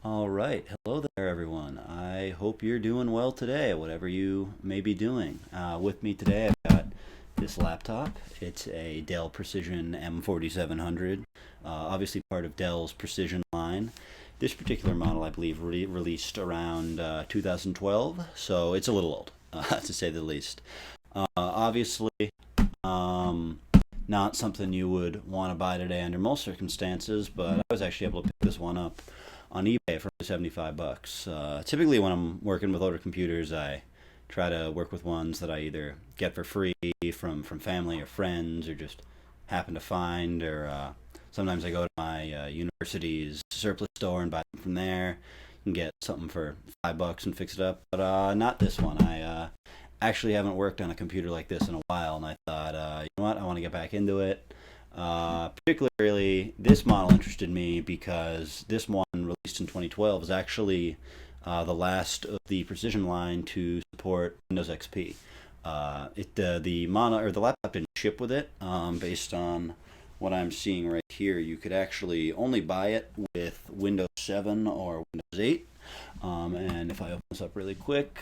All right. Hello there, everyone. I hope you're doing well today, whatever you may be doing. With me today, I've got this laptop. It's a Dell Precision M4700, obviously part of Dell's Precision line. This particular model, I believe, released around 2012, so it's a little old, to say the least. Obviously, um, not something you would want to buy today under most circumstances, but I was actually able to pick this one up on eBay for 75 bucks. Typically, when I'm working with older computers, I try to work with ones that I either get for free from family or friends, or just happen to find, or sometimes I go to my university's surplus store and buy them from there. You can get something for $5 and fix it up, but not this one. I actually haven't worked on a computer like this in a while, and I thought, you know what, I want to get back into it. Particularly, this model interested me because this one, released in 2012, is actually the last of the Precision line to support Windows XP. The laptop didn't ship with it. Based on what I'm seeing right here, you could actually only buy it with Windows 7 or Windows 8. And if I open this up really quick,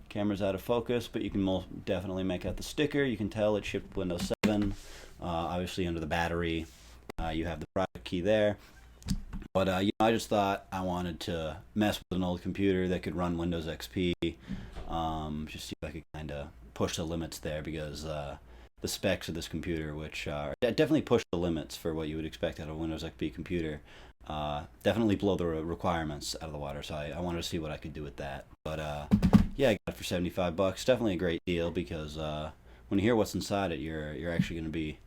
camera's out of focus, but you can most definitely make out the sticker. You can tell it shipped Windows 7. Obviously, under the battery, you have the product key there. But I just thought I wanted to mess with an old computer that could run Windows XP. Just see if I could kind of push the limits there, because the specs of this computer, which are definitely push the limits for what you would expect out of a Windows XP computer, definitely blow the requirements out of the water. So I wanted to see what I could do with that. But yeah, I got it for 75 bucks. Definitely a great deal, because when you hear what's inside it, you're actually going to be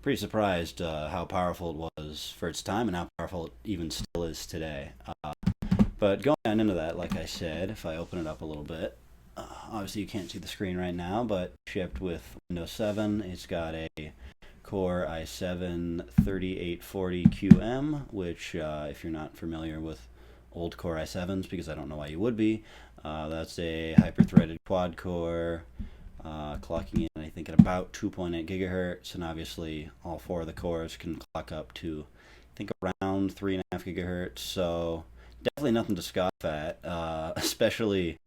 pretty surprised how powerful it was for its time and how powerful it even still is today. But going on into that, like I said, if I open it up a little bit, obviously you can't see the screen right now, but shipped with Windows 7. It's got a Core i7-3840QM, which, if you're not familiar with old Core i7s, because I don't know why you would be, that's a hyper-threaded quad-core, clocking in, I think, at about 2.8 gigahertz, and obviously all four of the cores can clock up to, I think, around 3.5 gigahertz. So definitely nothing to scoff at, especially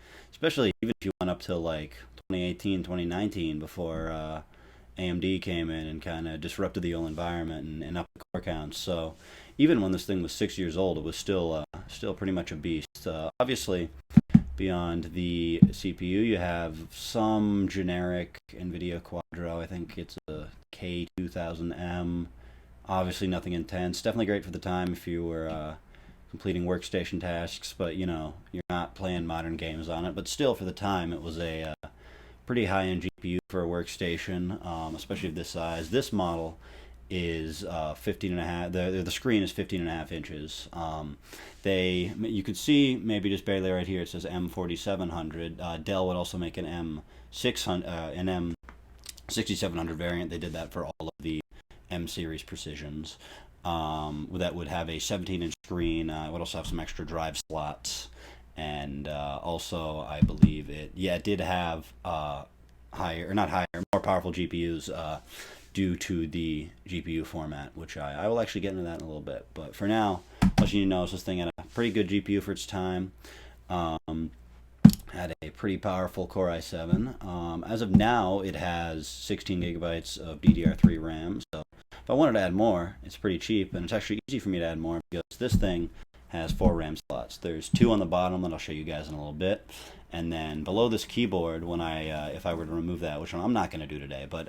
even if you went up to like 2018, 2019, before AMD came in and kind of disrupted the whole environment and upped the core counts. So even when this thing was 6 years old, it was still pretty much a beast. Obviously, beyond the CPU, you have some generic NVIDIA Quadro. I think it's a K2000M. Obviously, nothing intense. Definitely great for the time if you were completing workstation tasks, but you're not playing modern games on it. But still, for the time, it was a pretty high-end GPU for a workstation, especially of this size. This model is 15 and a half. The screen is 15 and a half inches. You could see maybe just barely right here. It says M4700. Dell would also make an M6700 variant. They did that for all of the M series Precisions. That would have a 17-inch screen. It would also have some extra drive slots, and also I believe it did have more powerful GPUs. Due to the GPU format, which I will actually get into that in a little bit. But for now, all you need to know is this thing had a pretty good GPU for its time. Had a pretty powerful Core i7. As of now, it has 16 gigabytes of DDR3 RAM. So if I wanted to add more, it's pretty cheap, and it's actually easy for me to add more because this thing has 4 RAM slots. There's 2 on the bottom that I'll show you guys in a little bit. And then below this keyboard, if I were to remove that, which I'm not going to do today, but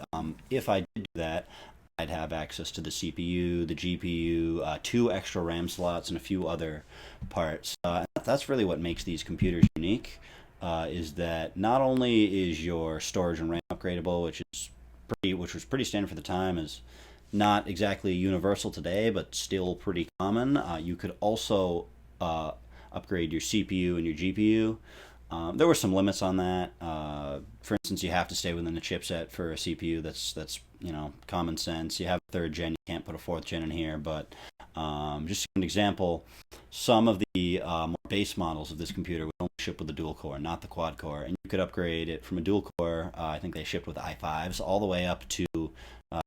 if I did do that, I'd have access to the CPU, the GPU, 2 extra RAM slots, and a few other parts. That's really what makes these computers unique, is that not only is your storage and RAM upgradable, which was pretty standard for the time, is not exactly universal today, but still pretty common. You could also upgrade your CPU and your GPU. There were some limits on that. For instance, you have to stay within the chipset for a CPU. That's common sense. You have a third gen, you can't put a fourth gen in here. But just an example, some of the more base models of this computer would only ship with the dual core, not the quad core, and you could upgrade it from a dual core. I think they shipped with i5s all the way up to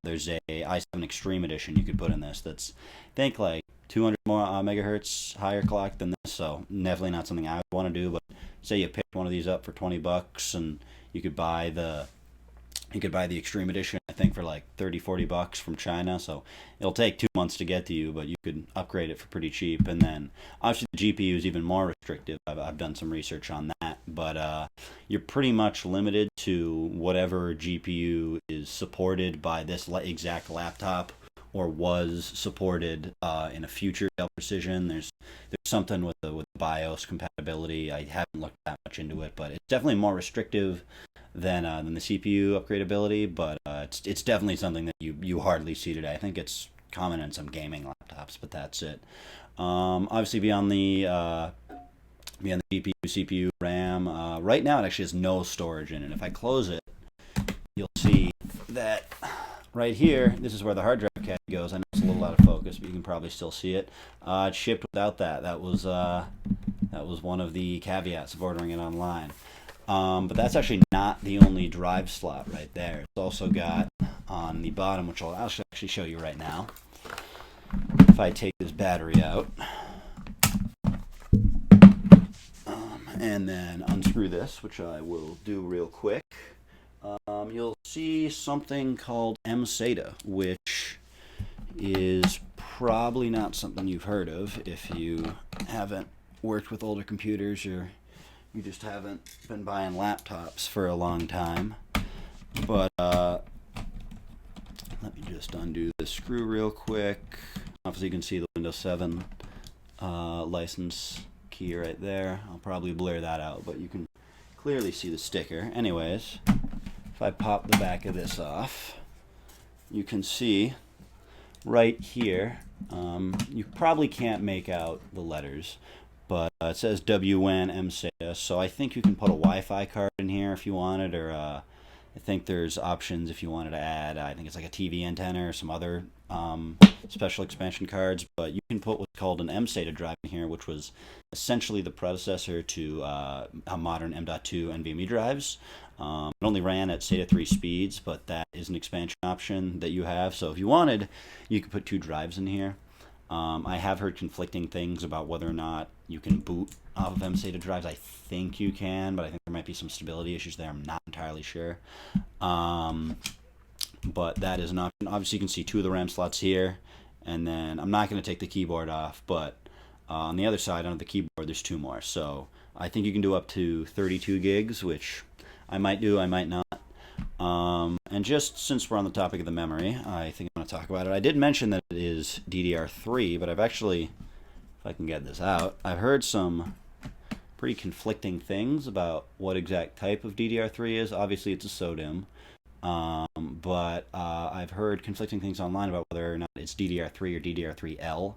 there's a i7 Extreme Edition you could put in this. That's I think like 200 more megahertz higher clock than this, so definitely not something I would want to do. But say you picked one of these up for $20, and you could buy the Extreme Edition, I think, for like 30-40 bucks from China. So it'll take 2 months to get to you, but you could upgrade it for pretty cheap. And then obviously the GPU is even more restrictive. I've done some research on that, but you're pretty much limited to whatever GPU is supported by this exact laptop or was supported in a future Dell Precision. There's something with the BIOS compatibility. I haven't looked that much into it, but it's definitely more restrictive than the CPU upgradability. But it's definitely something that you hardly see today. I think it's common in some gaming laptops, but that's it. Obviously, beyond the GPU, CPU, RAM, right now it actually has no storage in it. If I close it, you'll see that right here, this is where the hard drive cache goes. I know it's a little out of focus, but you can probably still see it. It's shipped without that. That was one of the caveats of ordering it online. But that's actually not the only drive slot right there. It's also got on the bottom, which I'll actually show you right now. If I take this battery out and then unscrew this, which I will do real quick, you'll see something called mSATA, which is probably not something you've heard of if you haven't worked with older computers or you just haven't been buying laptops for a long time. But let me just undo the screw real quick. Obviously you can see the Windows 7 license key right there. I'll probably blur that out, but you can clearly see the sticker. Anyways, if I pop the back of this off, you can see right here, you probably can't make out the letters, but it says WWAN mSATA, so I think you can put a Wi-Fi card in here if you wanted, or I think there's options if you wanted to add, I think it's like a TV antenna or some other special expansion cards, but you can put what's called an mSATA drive in here, which was essentially the predecessor to modern M.2 NVMe drives. It only ran at SATA 3 speeds, but that is an expansion option that you have. So if you wanted, you could put 2 drives in here. I have heard conflicting things about whether or not you can boot off of mSATA drives. I think you can, but I think there might be some stability issues there. I'm not entirely sure. But that is an option. Obviously, you can see 2 of the RAM slots here, and then I'm not going to take the keyboard off, but on the other side, on the keyboard, there's 2 more. So I think you can do up to 32 gigs, which I might do, I might not. And just since we're on the topic of the memory, I think I'm going to talk about it. I did mention that it is DDR3, but I've actually, if I can get this out, I've heard some pretty conflicting things about what exact type of DDR3 is. Obviously, it's a SODIMM. But I've heard conflicting things online about whether or not it's DDR3 or DDR3L.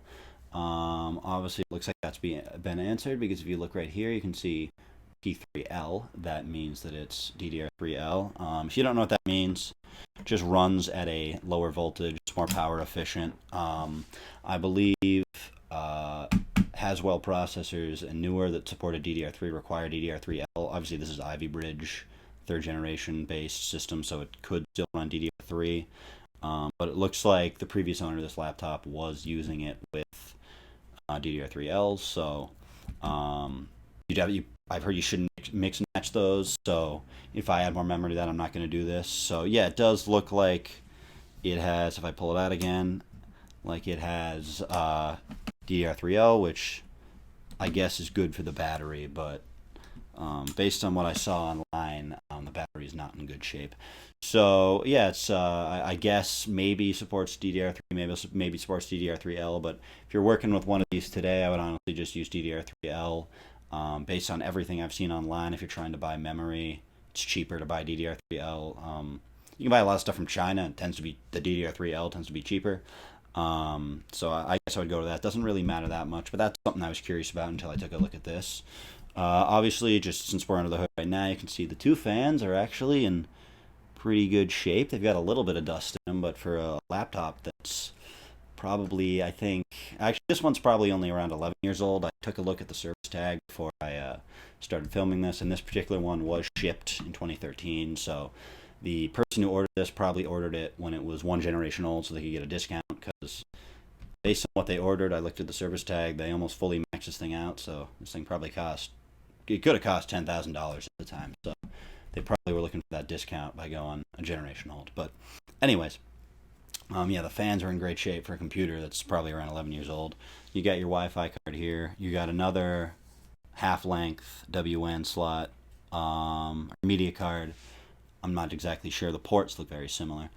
Obviously, it looks like that's been answered, because if you look right here, you can see T3L. That means that it's DDR3L. If you don't know what that means, it just runs at a lower voltage. It's more power efficient. I believe Haswell processors and newer that supported DDR3 require DDR3L. Obviously, this is Ivy Bridge 3rd generation based system, so it could still run DDR3. But it looks like the previous owner of this laptop was using it with DDR3Ls, so I've heard you shouldn't mix and match those, so if I add more memory to that, I'm not going to do this. So yeah, it does look like it has, if I pull it out again, like it has DDR3L, which I guess is good for the battery, but based on what I saw online, the battery is not in good shape. So yeah, it's I guess maybe supports DDR3, maybe supports DDR3L, but if you're working with one of these today, I would honestly just use DDR3L. Based on everything I've seen online, if you're trying to buy memory, it's cheaper to buy DDR3L. You can buy a lot of stuff from China, and the DDR3L tends to be cheaper. So I guess I would go to that. Doesn't really matter that much, but that's something I was curious about until I took a look at this. Obviously, just since we're under the hood right now, you can see the 2 fans are actually in pretty good shape. They've got a little bit of dust in them, but for a laptop that's probably, I think, actually this one's probably only around 11 years old. I took a look at the service tag before I started filming this, and this particular one was shipped in 2013, so the person who ordered this probably ordered it when it was 1 generation old so they could get a discount, because based on what they ordered, I looked at the service tag. They almost fully maxed this thing out, so this thing probably it could have cost $10,000 at the time. So they probably were looking for that discount by going a generation old. But anyways, yeah, the fans are in great shape for a computer that's probably around 11 years old. You got your Wi-Fi card here. You got another half-length WN slot, media card. I'm not exactly sure. The ports look very similar.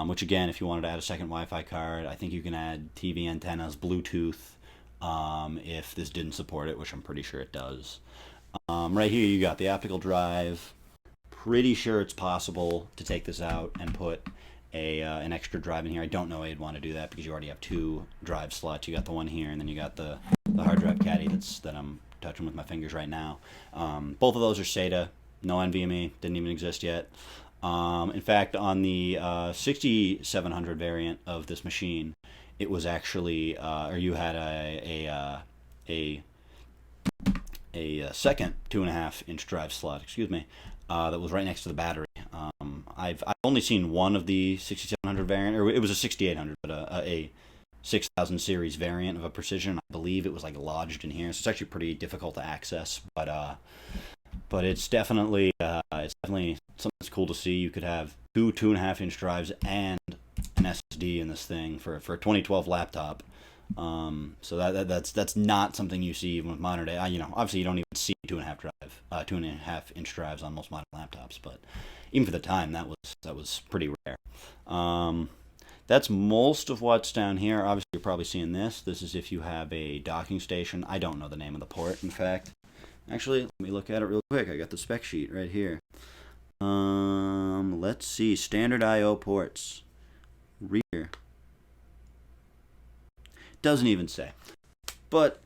Which again, if you wanted to add a second Wi-Fi card, I think you can add TV antennas, Bluetooth, if this didn't support it, which I'm pretty sure it does. Right here you got the optical drive. Pretty sure it's possible to take this out and put an extra drive in here. I don't know why you'd want to do that because you already have two drive slots. You got the one here, and then you got the hard drive caddy that I'm touching with my fingers right now. Both of those are SATA. No NVMe, didn't even exist yet. In fact, on the 6700 variant of this machine, it was actually, or you had a second 2.5-inch drive slot, excuse me, that was right next to the battery. I've only seen one of the 6700 variant, or it was a 6800, but a 6000 series variant of a Precision. I believe it was like lodged in here, so it's actually pretty difficult to access. But it's definitely something that's cool to see. You could have two 2.5-inch drives and an SSD in this thing for a 2012 laptop. So that's not something you see even with modern day. Obviously you don't even see 2.5-inch drives on most modern laptops, but even for the time that was pretty rare. That's most of what's down here. Obviously you're probably seeing this. This is if you have a docking station. I don't know the name of the port, in fact. Actually, let me look at it real quick. I got the spec sheet right here. Let's see. Standard I/O ports. Rear. Doesn't even say. But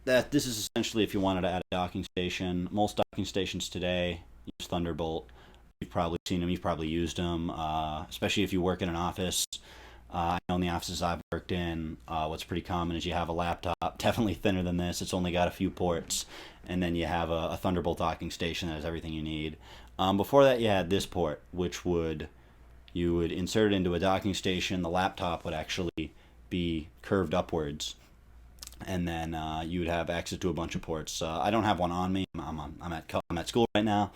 this is essentially if you wanted to add a docking station. Most docking stations today use Thunderbolt. You've probably seen them. You've probably used them, especially if you work in an office. I know in the offices I've worked in, what's pretty common is you have a laptop, definitely thinner than this. It's only got a few ports. And then you have a Thunderbolt docking station that has everything you need. Before that, you had this port, which you would insert it into a docking station. The laptop would actually be curved upwards, and then you would have access to a bunch of ports. I don't have one on me. I'm at school right now,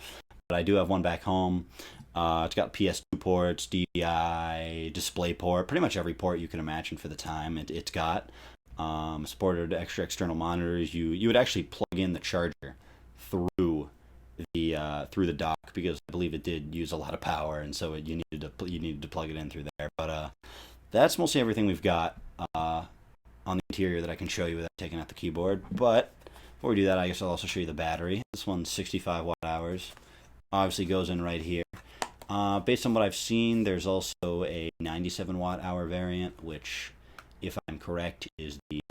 but I do have one back home. It's got PS2 ports, DVI, DisplayPort, pretty much every port you can imagine for the time. It's got. Supported extra external monitors. You would actually plug in the charger through the dock because I believe it did use a lot of power, and so you needed to plug it in through there. But that's mostly everything we've got on the interior that I can show you without taking out the keyboard. But before we do that, I guess I'll also show you the battery. This one's 65 watt hours. Obviously goes in right here. Based on what I've seen, there's also a 97 watt hour variant, which, if I'm correct, is the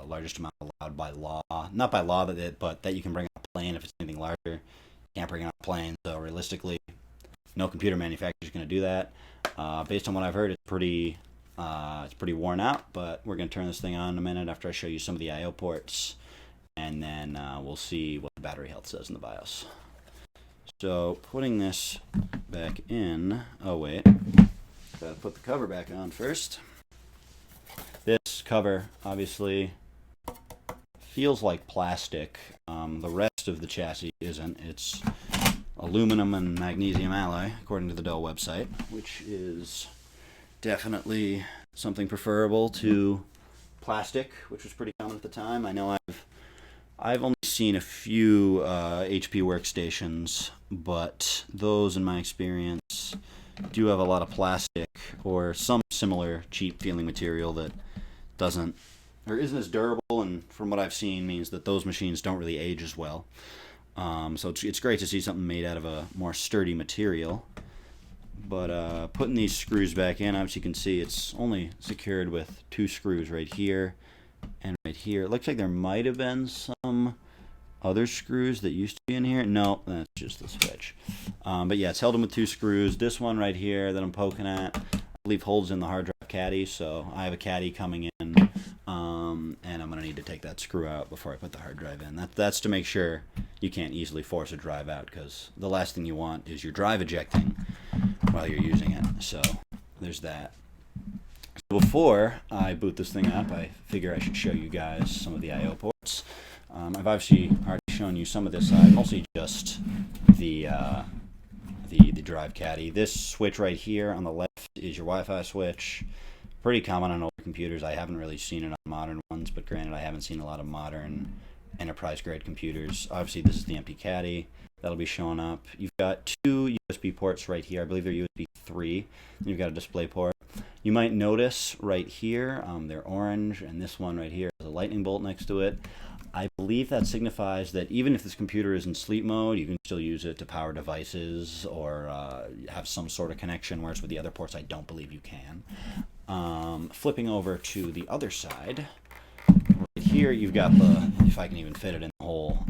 largest amount allowed by law. Not by law, but that you can bring on a plane if it's anything larger. You can't bring it on a plane, so realistically, no computer manufacturer is going to do that. Based on what I've heard, it's pretty worn out, but we're going to turn this thing on in a minute after I show you some of the I/O ports, and then we'll see what the battery health says in the BIOS. So putting this back in, oh wait, gotta put the cover back on first. This cover obviously feels like plastic. The rest of the chassis isn't. It's aluminum and magnesium alloy, according to the Dell website, which is definitely something preferable to plastic, which was pretty common at the time. I know I've only seen a few HP workstations, but those, in my experience, do have a lot of plastic or some similar cheap feeling material that isn't as durable, and from what I've seen means that those machines don't really age as well. So it's great to see something made out of a more sturdy material. But putting these screws back in, obviously you can see it's only secured with two screws right here and right here. It looks like there might have been some other screws that used to be in here. No, that's just the switch. But yeah, it's held in with two screws. This one right here that I'm poking at, I believe holds in the hard drive caddy, so I have a caddy coming in, and I'm going to need to take that screw out before I put the hard drive in. That's to make sure you can't easily force a drive out, because the last thing you want is your drive ejecting while you're using it. So there's that. Before I boot this thing up, I figure I should show you guys some of the I/O ports. I've obviously already shown you some of this side, mostly just the drive caddy. This switch right here on the left is your Wi-Fi switch. Pretty common on older computers. I haven't really seen it on modern ones, but granted, I haven't seen a lot of modern enterprise-grade computers. Obviously, this is the empty caddy. That'll be showing up. You've got two USB ports right here. I believe they're USB 3. You've got a display port. You might notice right here, they're orange, and this one right here has a lightning bolt next to it. I believe that signifies that even if this computer is in sleep mode, you can still use it to power devices or have some sort of connection, whereas with the other ports, I don't believe you can. Flipping over to the other side, right here you've got the, if I can even fit it in the whole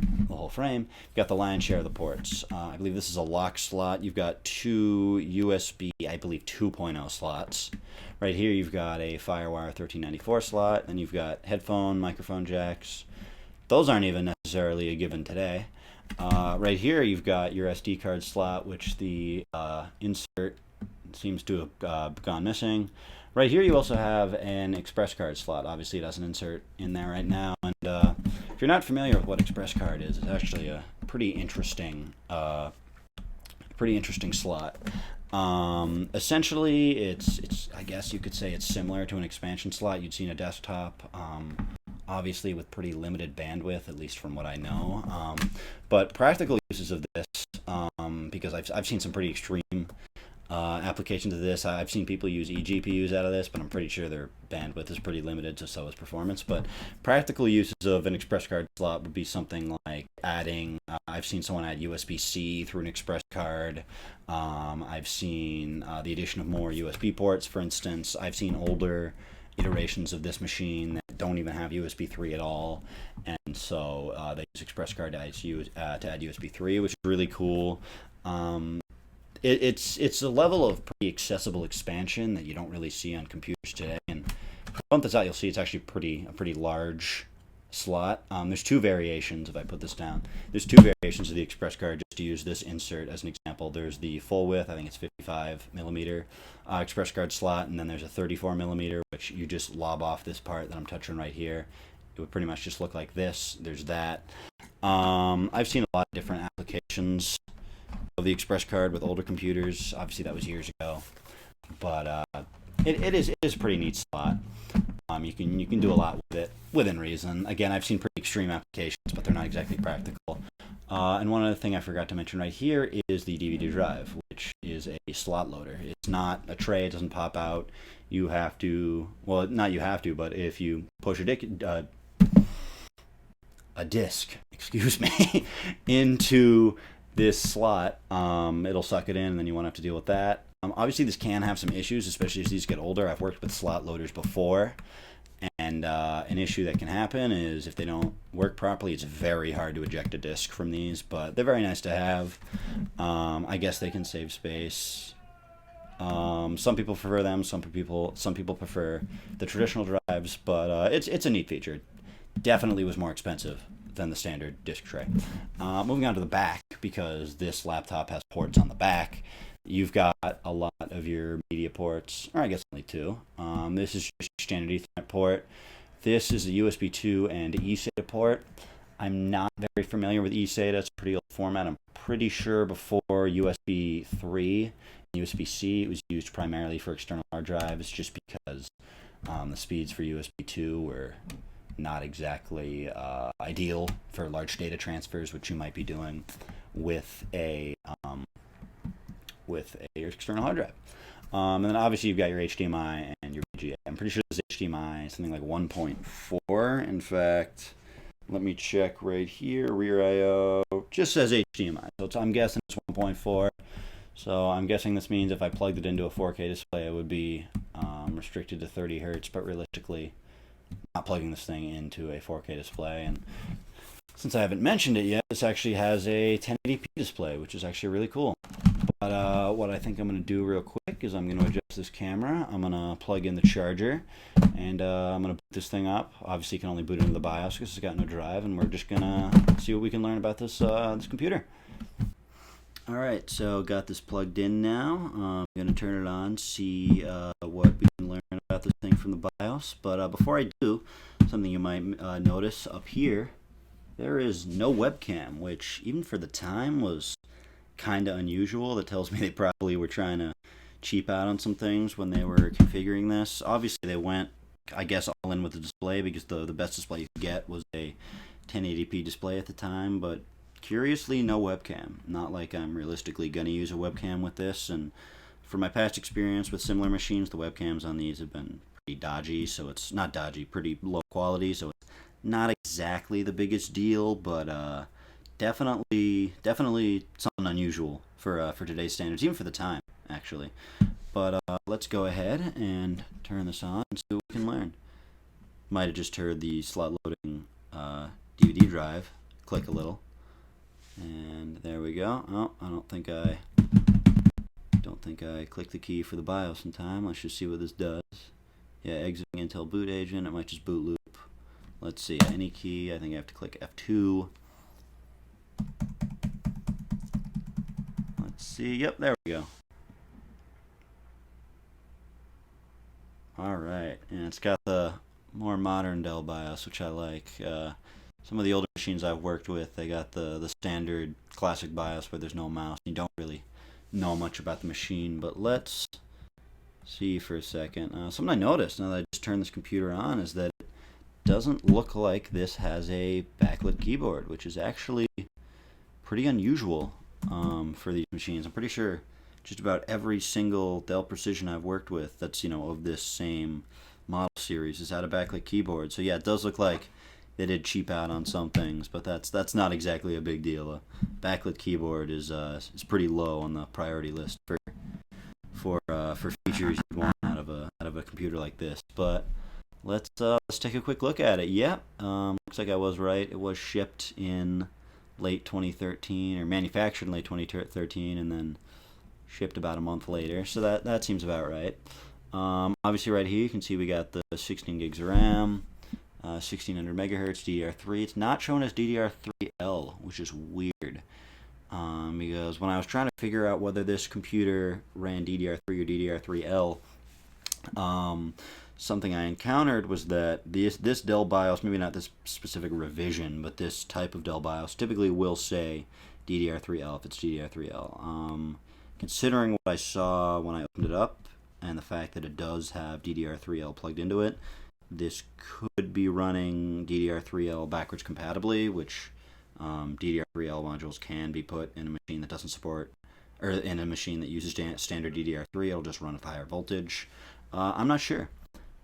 frame, you've got the lion's share of the ports. I believe this is a lock slot. You've got two USB, I believe 2.0 slots. Right here you've got a FireWire 1394 slot, and you've got headphone, microphone jacks. Those aren't even necessarily a given today. Right here you've got your SD card slot, which the insert seems to have gone missing. Right here you also have an express card slot. Obviously it has an insert in there right now, and if you're not familiar with what express card is, it's actually a pretty interesting slot. Essentially it's I guess you could say it's similar to an expansion slot you'd see in a desktop. Obviously with pretty limited bandwidth, at least from what I know. But practical uses of this, because I've seen some pretty extreme applications of this. I've seen people use eGPUs out of this, but I'm pretty sure their bandwidth is pretty limited, so is performance. But practical uses of an express card slot would be something like adding, I've seen someone add USB-C through an express card. I've seen the addition of more USB ports, for instance. I've seen older iterations of this machine that don't even have USB 3 at all, and so they use express card to add USB 3, which is really cool. It's a level of pretty accessible expansion that you don't really see on computers today. And if I bump this out, you'll see it's actually a pretty large slot. There's two variations. If I put this down, there's two variations of the express card. Just to use this insert as an example, there's the full width, I think it's 55 millimeter express card slot, and then there's a 34 millimeter, which you just lob off this part that I'm touching right here. It would pretty much just look like this. There's that. I've seen a lot of different applications of the express card with older computers. Obviously that was years ago, but it is a pretty neat slot. You can do a lot with it within reason. Again, I've seen pretty extreme applications, but they're not exactly practical. And one other thing I forgot to mention right here is the DVD drive, which is a slot loader. It's not a tray. It doesn't pop out. You have to, well, not you have to, but if you push a disc, excuse me, into this slot, it'll suck it in, and then you won't have to deal with that. Obviously, this can have some issues, especially as these get older. I've worked with slot loaders before, and an issue that can happen is if they don't work properly, it's very hard to eject a disc from these, but they're very nice to have. I guess they can save space. Some people prefer them, some people prefer the traditional drives, but it's a neat feature. Definitely was more expensive than the standard disc tray. Moving on to the back, because this laptop has ports on the back. You've got a lot of your media ports, or I guess only two. This is just your standard Ethernet port. This is a USB 2 and eSATA port. I'm not very familiar with eSATA. It's a pretty old format. I'm pretty sure before USB 3 and USB-C, it was used primarily for external hard drives, just because the speeds for USB 2 were not exactly ideal for large data transfers, which you might be doing with a external hard drive. And then obviously you've got your HDMI and your VGA. I'm pretty sure this is HDMI, something like 1.4. In fact, let me check right here. Rear I/O just says HDMI, so I'm guessing it's 1.4. So I'm guessing this means if I plugged it into a 4K display, it would be restricted to 30 hertz. But realistically, not plugging this thing into a 4K display. And since I haven't mentioned it yet, this actually has a 1080p display, which is actually really cool. But what I think I'm going to do real quick is I'm going to adjust this camera. I'm going to plug in the charger, and I'm going to boot this thing up. Obviously, you can only boot it into the BIOS because it's got no drive, and we're just going to see what we can learn about this computer. All right, so got this plugged in now. I'm going to turn it on, see what we can learn out this thing from the BIOS. But before I do, something you might notice up here, there is no webcam, which even for the time was kind of unusual. That tells me they probably were trying to cheap out on some things when they were configuring this. Obviously, they went, I guess, all in with the display because the best display you could get was a 1080p display at the time. But curiously, no webcam. Not like I'm realistically going to use a webcam with this. And from my past experience with similar machines, the webcams on these have been pretty dodgy. So it's not dodgy, pretty low quality. So it's not exactly the biggest deal, but definitely something unusual for today's standards, even for the time, actually. But let's go ahead and turn this on and see what we can learn. Might have just heard the slot loading DVD drive click a little, and there we go. Oh, I don't think I clicked the key for the BIOS in time. Let's just see what this does. Yeah, exiting Intel boot agent. It might just boot loop. Let's see. Any key. I think I have to click F2. Let's see. Yep, there we go. Alright, and it's got the more modern Dell BIOS, which I like. Some of the older machines I've worked with, they got the standard classic BIOS where there's no mouse. You don't really know much about the machine, but let's see for a second. Something I noticed now that I just turned this computer on is that it doesn't look like this has a backlit keyboard, which is actually pretty unusual for these machines. I'm pretty sure just about every single Dell Precision I've worked with that's, of this same model series has had a backlit keyboard. So yeah, it does look like they did cheap out on some things, but that's not exactly a big deal. A backlit keyboard is pretty low on the priority list for features you'd want out of a computer like this. But let's take a quick look at it. Yep, looks like I was right. It was shipped in late 2013, or manufactured in late 2013, and then shipped about a month later. So that seems about right. Obviously, right here you can see we got the 16 gigs of RAM, 1600 megahertz DDR3. It's not shown as DDR3L, which is weird. Because when I was trying to figure out whether this computer ran DDR3 or DDR3L, something I encountered was that this Dell BIOS, maybe not this specific revision, but this type of Dell BIOS typically will say DDR3L if it's DDR3L. Considering what I saw when I opened it up and the fact that it does have DDR3L plugged into it, this could be running DDR3L backwards compatibly, which DDR3L modules can be put in a machine that doesn't support, or in a machine that uses standard DDR3. It'll just run at higher voltage. I'm not sure.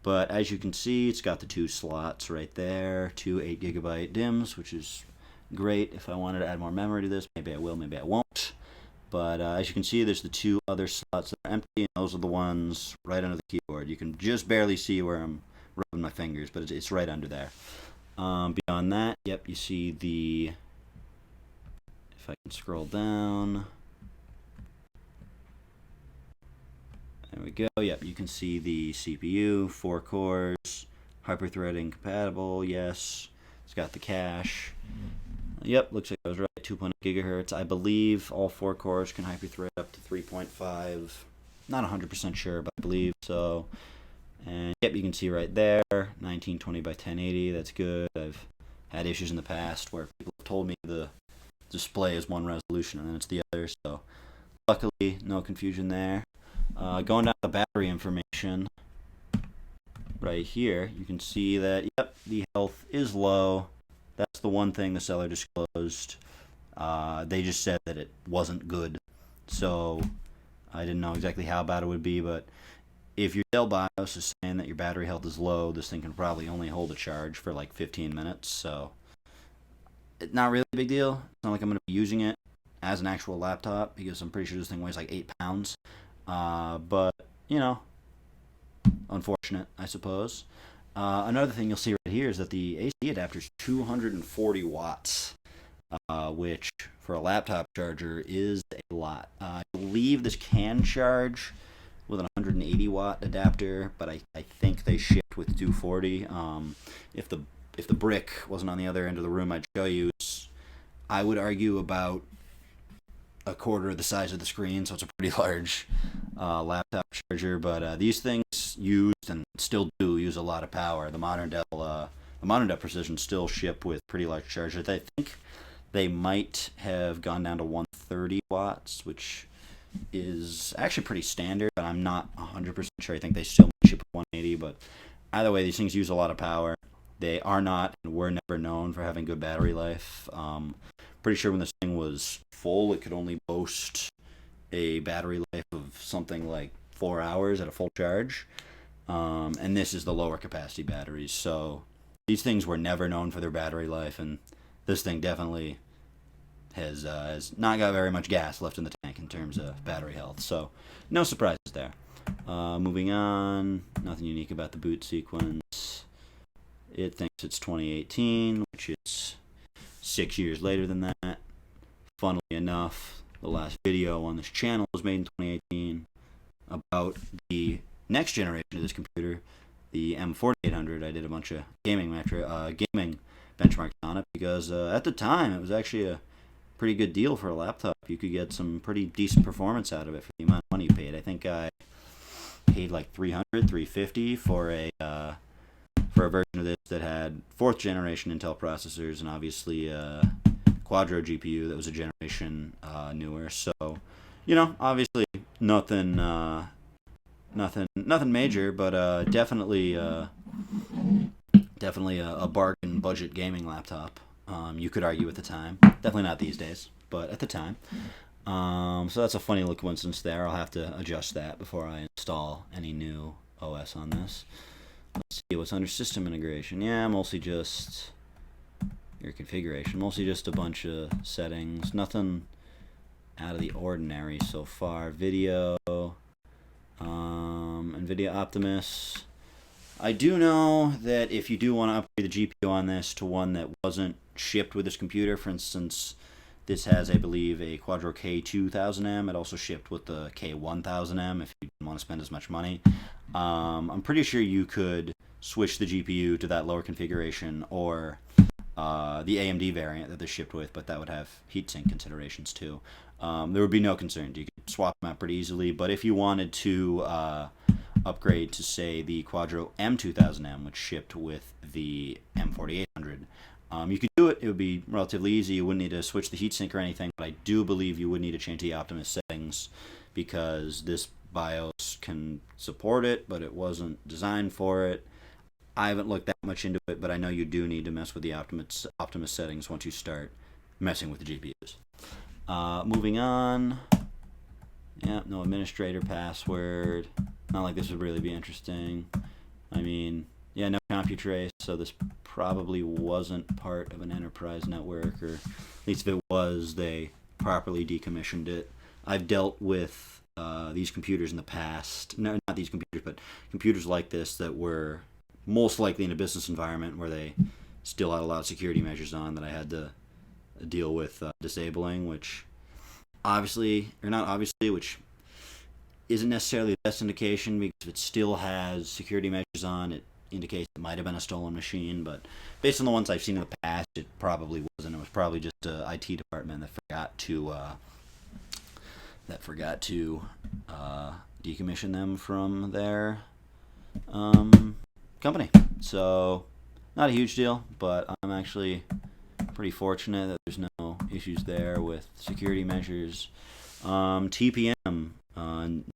But as you can see, it's got the two slots right there, two 8 gigabyte DIMMs, which is great. If I wanted to add more memory to this, maybe I will, maybe I won't. But as you can see, there's the two other slots that are empty, and those are the ones right under the keyboard. You can just barely see where I'm rubbing my fingers, but it's right under there. Beyond that, yep, you see the, if I can scroll down, there we go. Yep, you can see the CPU, 4 cores, hyper-threading compatible, yes. It's got the cache. Yep, looks like I was right, 2.8 gigahertz. I believe all 4 cores can hyper-thread up to 3.5. Not 100% sure, but I believe so. And yep, you can see right there, 1920 by 1080. That's good. I've had issues in the past where people have told me the display is one resolution and then it's the other. So luckily, no confusion there. Going down to the battery information, right here, you can see that, yep, the health is low. That's the one thing the seller disclosed. They just said that it wasn't good. So I didn't know exactly how bad it would be, but if your Dell BIOS is saying that your battery health is low, this thing can probably only hold a charge for like 15 minutes. So it's not really a big deal. It's not like I'm going to be using it as an actual laptop because I'm pretty sure this thing weighs like 8 pounds. But, unfortunate, I suppose. Another thing you'll see right here is that the AC adapter is 240 watts, which for a laptop charger is a lot. I believe this can charge with an 180 watt adapter, but I think they shipped with 240. If the brick wasn't on the other end of the room, I'd show you. I would argue about a quarter of the size of the screen, so it's a pretty large laptop charger. But these things used and still do use a lot of power. The modern Dell Precision still ship with pretty large chargers. I think they might have gone down to 130 watts, which is actually pretty standard, but I'm not 100% sure. I think they still ship with 180, but either way, these things use a lot of power. They are not and were never known for having good battery life. Pretty sure when this thing was full, it could only boast a battery life of something like 4 hours at a full charge. And this is the lower capacity batteries. So these things were never known for their battery life, and this thing definitely has not got very much gas left in the tank in terms of battery health. So no surprises there. Moving on, nothing unique about the boot sequence. It thinks it's 2018, which is 6 years later than that. Funnily enough, the last video on this channel was made in 2018 about the next generation of this computer, the M4800. I did a bunch of gaming benchmarks on it because at the time it was actually a pretty good deal for a laptop. You could get some pretty decent performance out of it for the amount of money you paid. I think I paid like $350 for a version of this that had 4th generation Intel processors and obviously Quadro GPU that was a generation newer. So, obviously nothing major, but definitely a bargain budget gaming laptop. You could argue at the time. Definitely not these days, but at the time. So that's a funny little coincidence there. I'll have to adjust that before I install any new OS on this. Let's see what's under system integration. Yeah, mostly just your configuration. Mostly just a bunch of settings. Nothing out of the ordinary so far. Video, NVIDIA Optimus. I do know that if you do want to upgrade the GPU on this to one that wasn't shipped with this computer, for instance, this has, I believe, a Quadro K2000M. It also shipped with the K1000M if you didn't want to spend as much money. I'm pretty sure you could switch the GPU to that lower configuration or the AMD variant that they're shipped with, but that would have heatsink considerations too. There would be no concern. You could swap them out pretty easily, but if you wanted to upgrade to, say, the Quadro M2000M, which shipped with the M4800, you could do it. It would be relatively easy. You wouldn't need to switch the heatsink or anything, but I do believe you would need to change the Optimus settings because this BIOS can support it, but it wasn't designed for it. I haven't looked that much into it, but I know you do need to mess with the Optimus settings once you start messing with the GPUs. Moving on. Yeah, no administrator password. Not like this would really be interesting. I mean, yeah, no CompuTrace, so this probably wasn't part of an enterprise network, or at least if it was, they properly decommissioned it. I've dealt with these computers in the past. No, not these computers, but computers like this that were most likely in a business environment where they still had a lot of security measures on that I had to deal with disabling, which which isn't necessarily the best indication, because if it still has security measures on, it indicates it might have been a stolen machine. But based on the ones I've seen in the past, it probably wasn't. It was probably just an IT department that forgot to decommission them from their company. So not a huge deal, but I'm actually pretty fortunate that there's no issues there with security measures. TPM,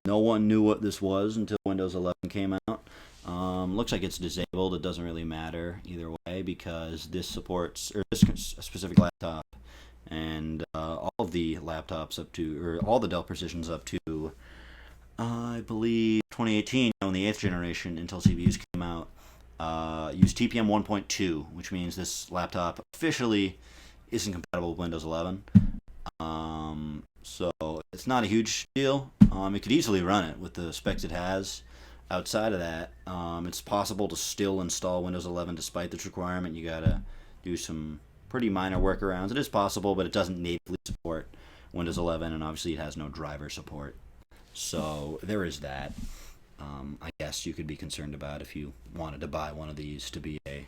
no one knew what this was until Windows 11 came out. Looks like it's disabled. It doesn't really matter either way because this specific laptop and all of the laptops all the Dell Precisions up to, I believe, 2018, when the 8th generation Intel CPUs came out, used TPM 1.2, which means this laptop officially isn't compatible with Windows 11. So it's not a huge deal. It could easily run it with the specs it has. Outside of that, it's possible to still install Windows 11 despite this requirement. You gotta do some pretty minor workarounds. It is possible, but it doesn't natively support Windows 11, and obviously it has no driver support. So there is that. I guess you could be concerned about if you wanted to buy one of these to be a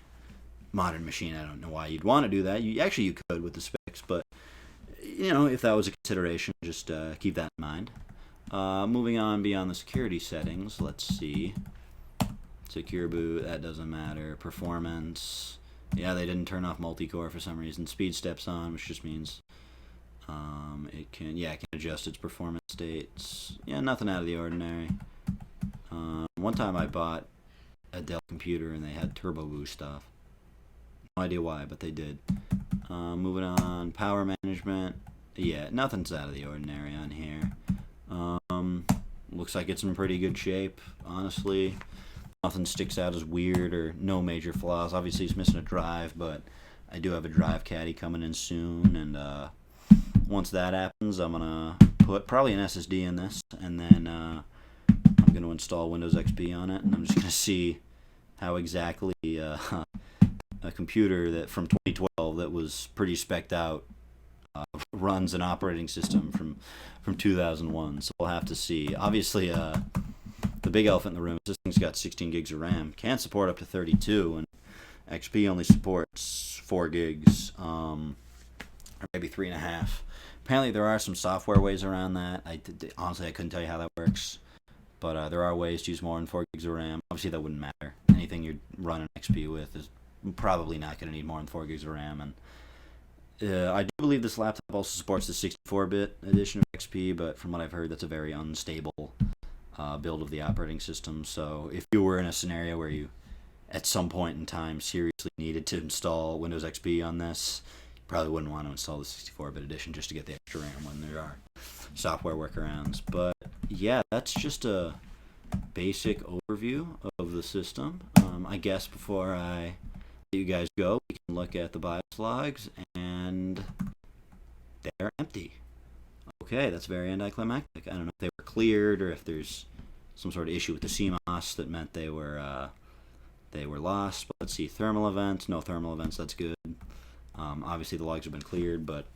modern machine. I don't know why you'd want to do that. You could with the specs, but if that was a consideration, just keep that in mind. Moving on beyond the security settings, let's see. Secure boot, that doesn't matter. Performance, yeah, they didn't turn off multi-core for some reason. Speed steps on, which just means it can adjust its performance states. Yeah, nothing out of the ordinary. One time I bought a Dell computer and they had turbo boost stuff. No idea why, but they did. Moving on, power management. Yeah, nothing's out of the ordinary on here. Looks like it's in pretty good shape, honestly. Nothing sticks out as weird or no major flaws. Obviously, it's missing a drive, but I do have a drive caddy coming in soon, and once that happens, I'm gonna put probably an SSD in this, and then I'm gonna install Windows XP on it, and I'm just gonna see how exactly a computer that from 2012 that was pretty spec'd out runs an operating system from 2001. So we'll have to see. Obviously, the big elephant in the room is this thing's got 16 gigs of RAM. Can support up to 32, and XP only supports 4 gigs, or maybe 3.5. Apparently, there are some software ways around that. Honestly, I couldn't tell you how that works, but there are ways to use more than 4 gigs of RAM. Obviously, that wouldn't matter. Anything you're running XP with is probably not going to need more than 4 gigs of RAM, and I do believe this laptop also supports the 64-bit edition of XP, but from what I've heard, that's a very unstable build of the operating system. So if you were in a scenario where you, at some point in time, seriously needed to install Windows XP on this, you probably wouldn't want to install the 64-bit edition just to get the extra RAM when there are software workarounds. But yeah, that's just a basic overview of the system. I guess before I let you guys go, we can look at the BIOS logs, and they're empty. Okay, that's very anticlimactic. I don't know if they were cleared or if there's some sort of issue with the CMOS that meant they were lost. But let's see, thermal events. No thermal events. That's good. Obviously, the logs have been cleared, but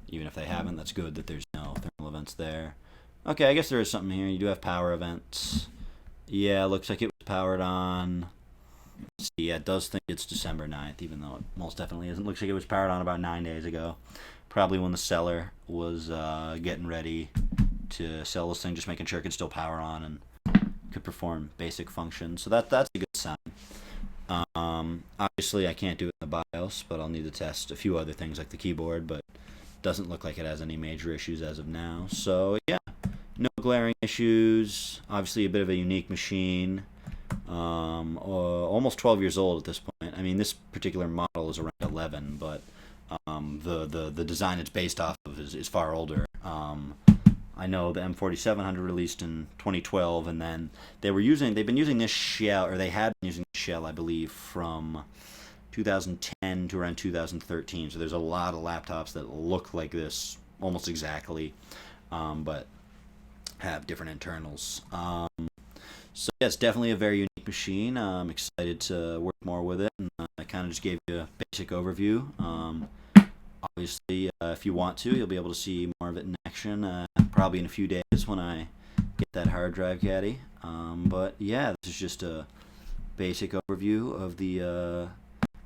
even if they haven't, that's good that there's no thermal events there. Okay, I guess there is something here. You do have power events. Yeah, looks like it was powered on. Let's see, yeah, it does think it's December 9th, even though it most definitely isn't. Looks like it was powered on about 9 days ago. Probably when the seller was getting ready to sell this thing, just making sure it could still power on and could perform basic functions. So that's a good sign. Obviously, I can't do it in the BIOS, but I'll need to test a few other things like the keyboard, but doesn't look like it has any major issues as of now. So yeah, no glaring issues. Obviously, a bit of a unique machine. Almost 12 years old at this point. I mean, this particular model is around 11, but the design it's based off of is far older. I know the M4700 released in 2012, and then they've been using this shell, or they had been using this shell, I believe, from 2010 to around 2013. So there's a lot of laptops that look like this almost exactly, but have different internals. So yeah, it's definitely a very unique machine. I'm excited to work more with it, and I kind of just gave you a basic overview. Obviously, if you want to, you'll be able to see more of it in action, probably in a few days when I get that hard drive caddy. But yeah, this is just a basic overview of the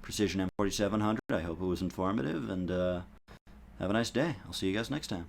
Precision M4700. I hope it was informative, and have a nice day. I'll see you guys next time.